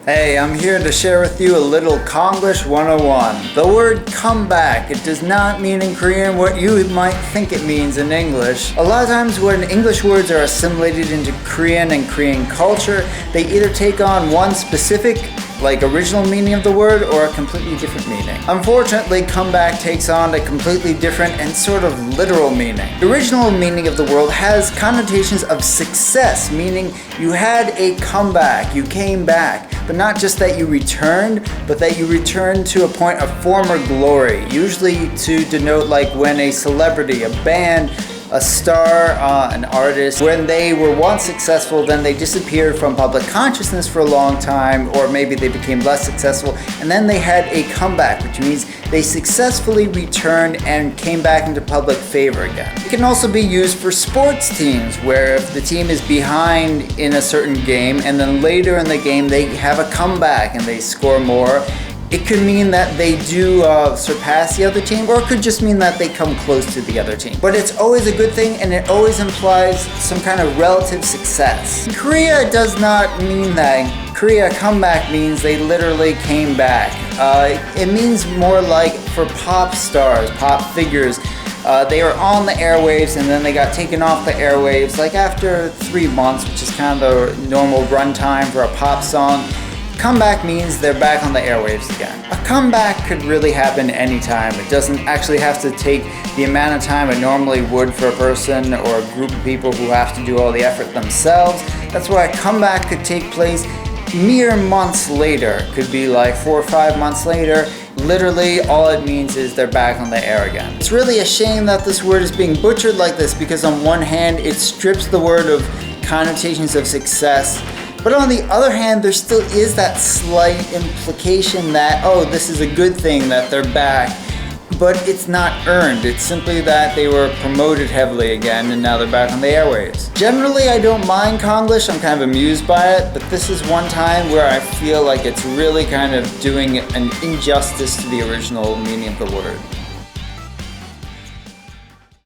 Hey, I'm here to share with you a little Konglish 101. The word come back, it does not mean in Korean what you might think it means in English. A lot of times when English words are assimilated into Korean and Korean culture, they either take on one specific original meaning of the word or a completely different meaning. Unfortunately, comeback takes on a completely different and sort of literal meaning. The original meaning of the word has connotations of success, meaning you had a comeback, you came back, but not just that you returned, but that you returned to a point of former glory, usually to denote when a celebrity, a band, a star, an artist, when they were once successful, then they disappeared from public consciousness for a long time, or maybe they became less successful, and then they had a comeback, which means they successfully returned and came back into public favor again. It can also be used for sports teams, where if the team is behind in a certain game, and then later in the game they have a comeback and they score more. It could mean that they do surpass the other team, or it could just mean that they come close to the other team. But it's always a good thing, and it always implies some kind of relative success. In Korea, it does not mean that. In Korea, comeback means they literally came back. It means more like for pop stars, pop figures. They were on the airwaves and then they got taken off the airwaves after 3 months, which is kind of the normal runtime for a pop song. Comeback means they're back on the airwaves again. A comeback could really happen anytime. It doesn't actually have to take the amount of time it normally would for a person or a group of people who have to do all the effort themselves. That's why a comeback could take place mere months later. It could be 4 or 5 months later. Literally, all it means is they're back on the air again. It's really a shame that this word is being butchered like this, because on one hand, it strips the word of connotations of success. But on the other hand, there still is that slight implication that, oh, this is a good thing that they're back. But it's not earned. It's simply that they were promoted heavily again and now they're back on the airwaves. Generally, I don't mind Konglish. I'm kind of amused by it. But this is one time where I feel like it's really kind of doing an injustice to the original meaning of the word.